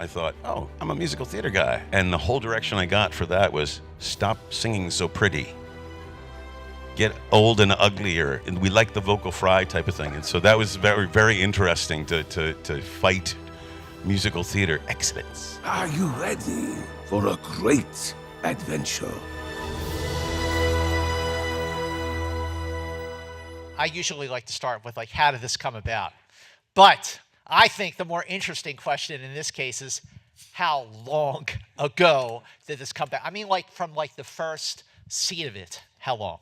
I thought, oh, I'm a musical theater guy. And the whole direction I got for that was stop singing so pretty. Get old and uglier. And we like the vocal fry type of thing. And so that was very, very interesting to fight musical theater excellence. Are you ready for a great adventure? I usually like to start with, like, how did this come about? But I think the more interesting question in this case is, how long ago did this come back? I mean, like, from, like, the first seed of it, how long?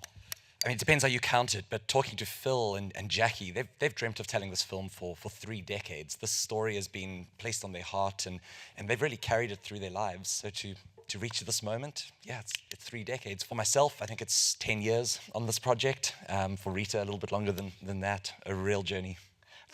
I mean, it depends how you count it, but talking to Phil and Jackie, they've dreamt of telling this film for 3 decades. This story has been placed on their heart, and they've really carried it through their lives. So to reach this moment, yeah, it's 3 decades. For myself, I think it's 10 years on this project. For Rita, a little bit longer than that, a real journey.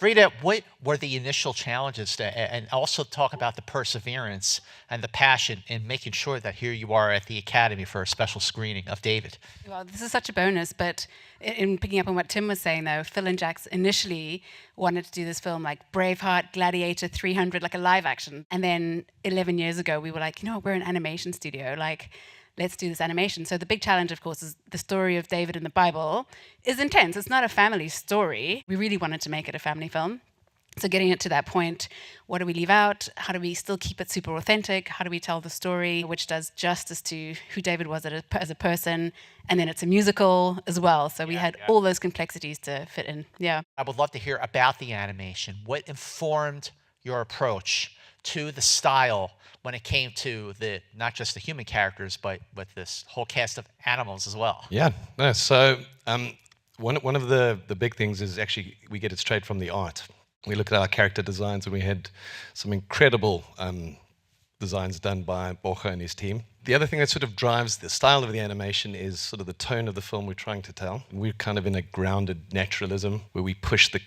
Rita, what were the initial challenges and also talk about the perseverance and the passion in making sure that here you are at the Academy for a special screening of David? Well, this is such a bonus, but in picking up on what Tim was saying, though, Phil and Jax initially wanted to do this film like Braveheart, Gladiator, 300, like a live action. And then 11 years ago, we were like, you know, we're an animation studio, like, let's do this animation. So the big challenge, of course, is the story of David in the Bible is intense. It's not a family story. We really wanted to make it a family film. So getting it to that point, what do we leave out? How do we still keep it super authentic? How do we tell the story which does justice to who David was as a person? And then it's a musical as well. So we had all those complexities to fit in. Yeah. I would love to hear about the animation. What informed your approach to the style when it came to the not just the human characters, but with this whole cast of animals as well? Yeah, no, so one of the big things is actually we get it straight from the art. We look at our character designs, and we had some incredible designs done by Borja and his team. The other thing that sort of drives the style of the animation is sort of the tone of the film we're trying to tell. We're kind of in a grounded naturalism where we push the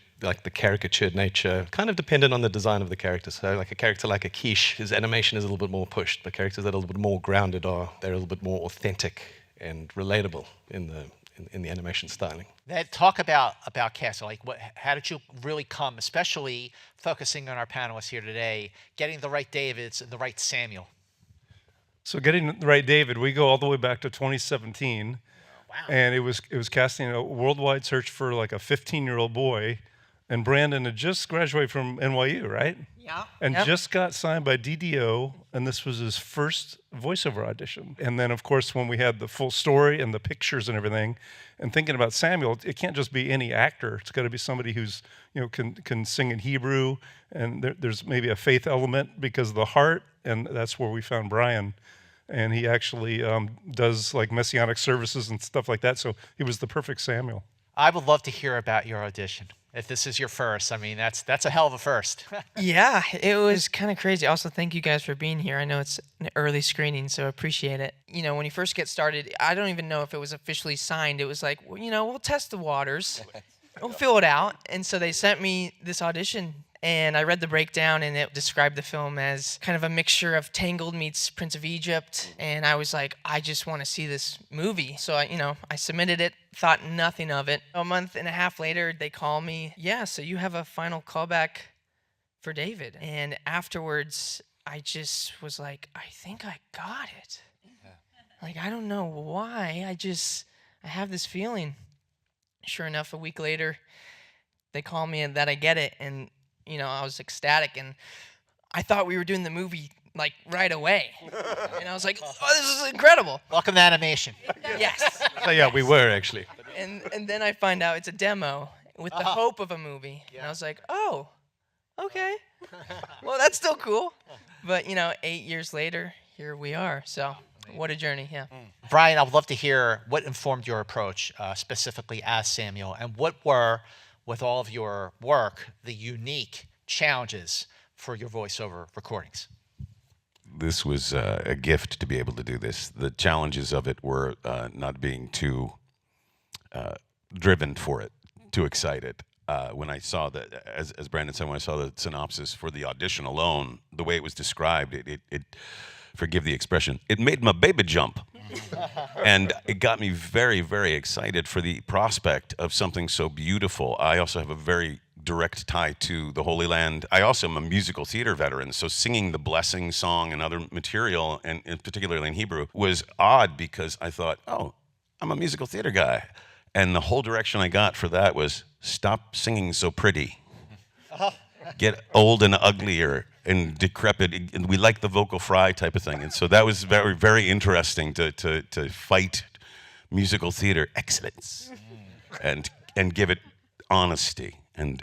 caricatured nature, kind of dependent on the design of the character. So like a character like Akish, his animation is a little bit more pushed. The characters that are a little bit more grounded they're a little bit more authentic and relatable in the animation styling. Talk about casting. Like, how did you really come, especially focusing on our panelists here today, getting the right Davids and the right Samuel? So getting the right David, we go all the way back to 2017. Wow. And it was casting a worldwide search for like a 15-year-old boy. And Brandon had just graduated from NYU, right? Yeah. And just got signed by DDO, and this was his first voiceover audition. And then, of course, when we had the full story and the pictures and everything, and thinking about Samuel, it can't just be any actor. It's got to be somebody who's, you know, can sing in Hebrew, and there's maybe a faith element because of the heart, and that's where we found Brian. And he actually does like messianic services and stuff like that, so he was the perfect Samuel. I would love to hear about your audition. If this is your first, I mean, that's a hell of a first. Yeah, it was kind of crazy. Also, thank you guys for being here. I know it's an early screening, so appreciate it. You know, when you first get started, I don't even know if it was officially signed. It was like, well, you know, we'll test the waters. We'll fill it out. And so they sent me this audition, and I read the breakdown, and it described the film as kind of a mixture of Tangled meets Prince of Egypt. And I was like, I just want to see this movie. So I submitted it, thought nothing of it. A month and a half later, they call me, yeah, so you have a final callback for David. And afterwards, I just was like, I think I got it. Yeah. Like, I don't know why, I have this feeling. Sure enough, a week later, they call me and that I get it, and I was ecstatic, and I thought we were doing the movie like right away. And I was like, oh, this is incredible. Welcome to animation. Yes. So yeah, we were actually. And then I find out it's a demo with the hope of a movie. Yeah. And I was like, oh, okay. Well, that's still cool. But 8 years later, here we are. So what a journey, yeah. Brian, I would love to hear what informed your approach specifically as Samuel, and what were, with all of your work, the unique challenges for your voiceover recordings? This was a gift to be able to do this. The challenges of it were not being too driven for it, too excited. When I saw that, as Brandon said, when I saw the synopsis for the audition alone, the way it was described, it forgive the expression, it made my baby jump. And it got me very, very excited for the prospect of something so beautiful. I also have a very direct tie to the Holy Land. I also am a musical theater veteran, so singing the blessing song and other material, and particularly in Hebrew, was odd because I thought, oh, I'm a musical theater guy. And the whole direction I got for that was stop singing so pretty. Get old and uglier and decrepit. And we like the vocal fry type of thing. And so that was very, very interesting to fight musical theater excellence and give it honesty and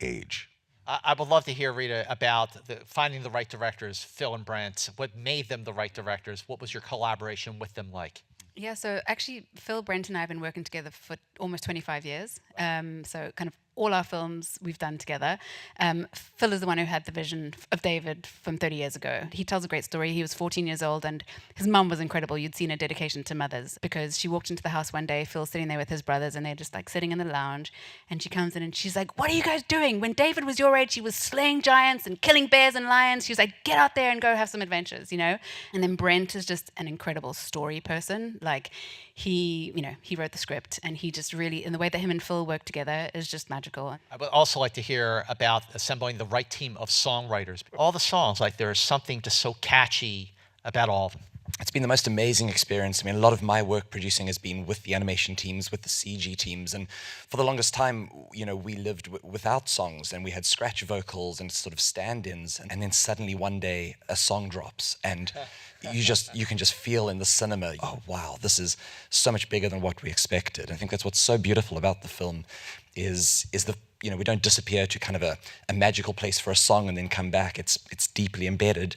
age. I would love to hear, Rita, about finding the right directors, Phil and Brent. What made them the right directors? What was your collaboration with them like? Yeah, so actually, Phil, Brent, and I have been working together for almost 25 years. So kind of all our films we've done together. Phil is the one who had the vision of David from 30 years ago. He tells a great story. He was 14 years old, and his mum was incredible. You'd seen a dedication to mothers, because she walked into the house one day, Phil's sitting there with his brothers, and they're just like sitting in the lounge, and she comes in and she's like, "What are you guys doing? When David was your age, he was slaying giants and killing bears and lions." She was like, "Get out there and go have some adventures," you know? And then Brent is just an incredible story person. Like, he wrote the script, and he just really, in the way that him and Phil work together, is just magical. I would also like to hear about assembling the right team of songwriters. All the songs, like, there is something just so catchy about all of them. It's been the most amazing experience. I mean, a lot of my work producing has been with the animation teams, with the CG teams, and for the longest time, we lived without songs, and we had scratch vocals and sort of stand-ins, and then suddenly one day a song drops, and you can just feel in the cinema, oh wow, this is so much bigger than what we expected. I think that's what's so beautiful about the film is the we don't disappear to kind of a magical place for a song and then come back. It's deeply embedded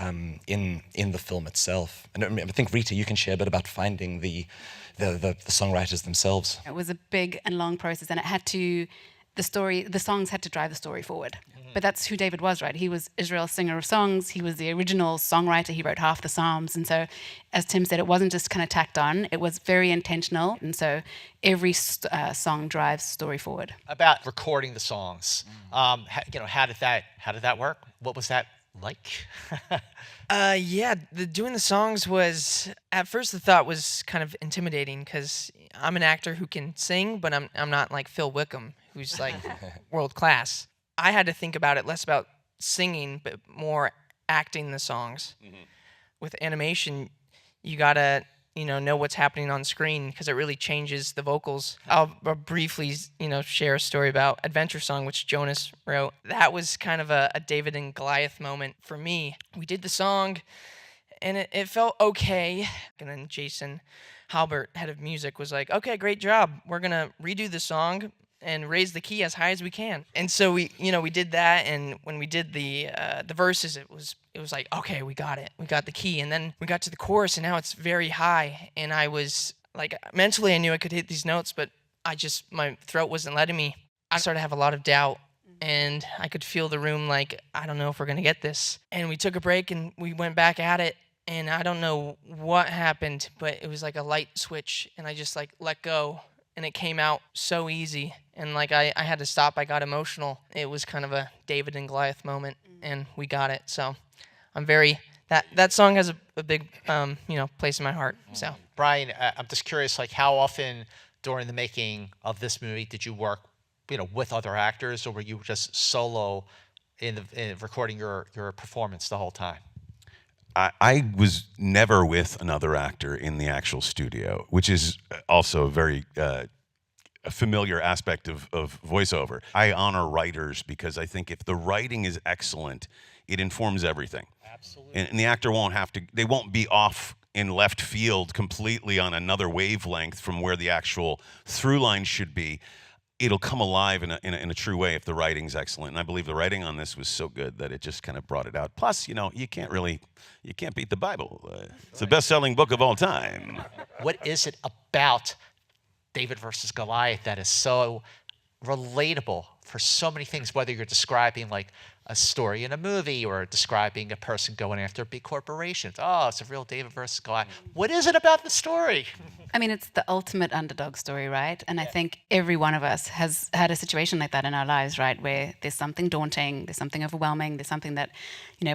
in the film itself. And I think, Rita, you can share a bit about finding the songwriters themselves. It was a big and long process, and the songs had to drive the story forward. But that's who David was, right? He was Israel's singer of songs. He was the original songwriter. He wrote half the Psalms. And so, as Tim said, it wasn't just kind of tacked on. It was very intentional. And so every song drives story forward. About recording the songs, how did that work? What was that like? Doing the songs was, at first the thought was kind of intimidating, because I'm an actor who can sing, but I'm not like Phil Wickham, who's like world class. I had to think about it less about singing, but more acting the songs. Mm-hmm. With animation, you gotta know what's happening on screen, because it really changes the vocals. I'll briefly share a story about Adventure Song, which Jonas wrote. That was kind of a David and Goliath moment for me. We did the song, and it felt okay. And then Jason Halbert, head of music, was like, "Okay, great job. We're gonna redo the song and raise the key as high as we can." And so we did that, and when we did the verses, it was like, okay, we got it. We got the key. And then we got to the chorus, and now it's very high, and I was like, mentally I knew I could hit these notes, but my throat wasn't letting me. I started to have a lot of doubt, and I could feel the room like, I don't know if we're going to get this. And we took a break, and we went back at it, and I don't know what happened, but it was like a light switch, and I just like let go. And it came out so easy, and like I had to stop. I got emotional. It was kind of a David and Goliath moment, and we got it. So I'm that song has a big place in my heart. So Brian, I'm just curious, like, how often during the making of this movie did you work with other actors, or were you just solo in recording your performance the whole time? I was never with another actor in the actual studio, which is also a very familiar aspect of voiceover. I honor writers, because I think if the writing is excellent, it informs everything. Absolutely. And the actor they won't be off in left field completely on another wavelength from where the actual through line should be. It'll come alive in a true way if the writing's excellent. And I believe the writing on this was so good that it just kind of brought it out. Plus, you can't beat the Bible. It's the best-selling book of all time. What is it about David versus Goliath that is so relatable for so many things, whether you're describing like a story in a movie or describing a person going after big corporations? Oh, it's a real David versus Goliath. What is it about the story? I mean, it's the ultimate underdog story, right? And I think every one of us has had a situation like that in our lives, right? Where there's something daunting, there's something overwhelming, there's something that,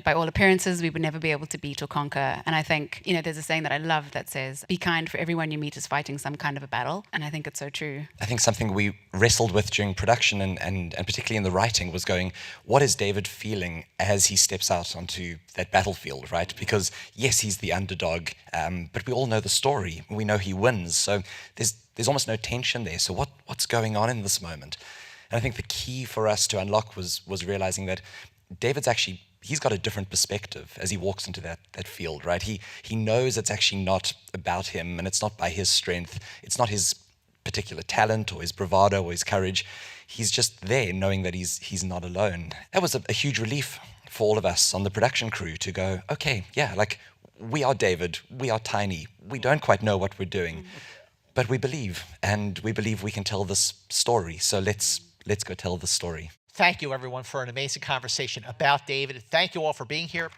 by all appearances, we would never be able to beat or conquer. And I think, there's a saying that I love that says, be kind, for everyone you meet is fighting some kind of a battle. And I think it's so true. I think something we wrestled with during production and particularly in the writing was going, what is David feeling as he steps out onto that battlefield, right? Because yes, he's the underdog, but we all know the story. We know he wins. So there's almost no tension there. So what's going on in this moment? And I think the key for us to unlock was realizing that David's actually, he's got a different perspective as he walks into that field, right? He knows it's actually not about him, and it's not by his strength. It's not his particular talent or his bravado or his courage. He's just there knowing that he's not alone. That was a huge relief for all of us on the production crew to go, okay, yeah, like we are David, we are tiny, we don't quite know what we're doing, but we believe, and we believe we can tell this story. So let's go tell the story. Thank you, everyone, for an amazing conversation about David. Thank you all for being here.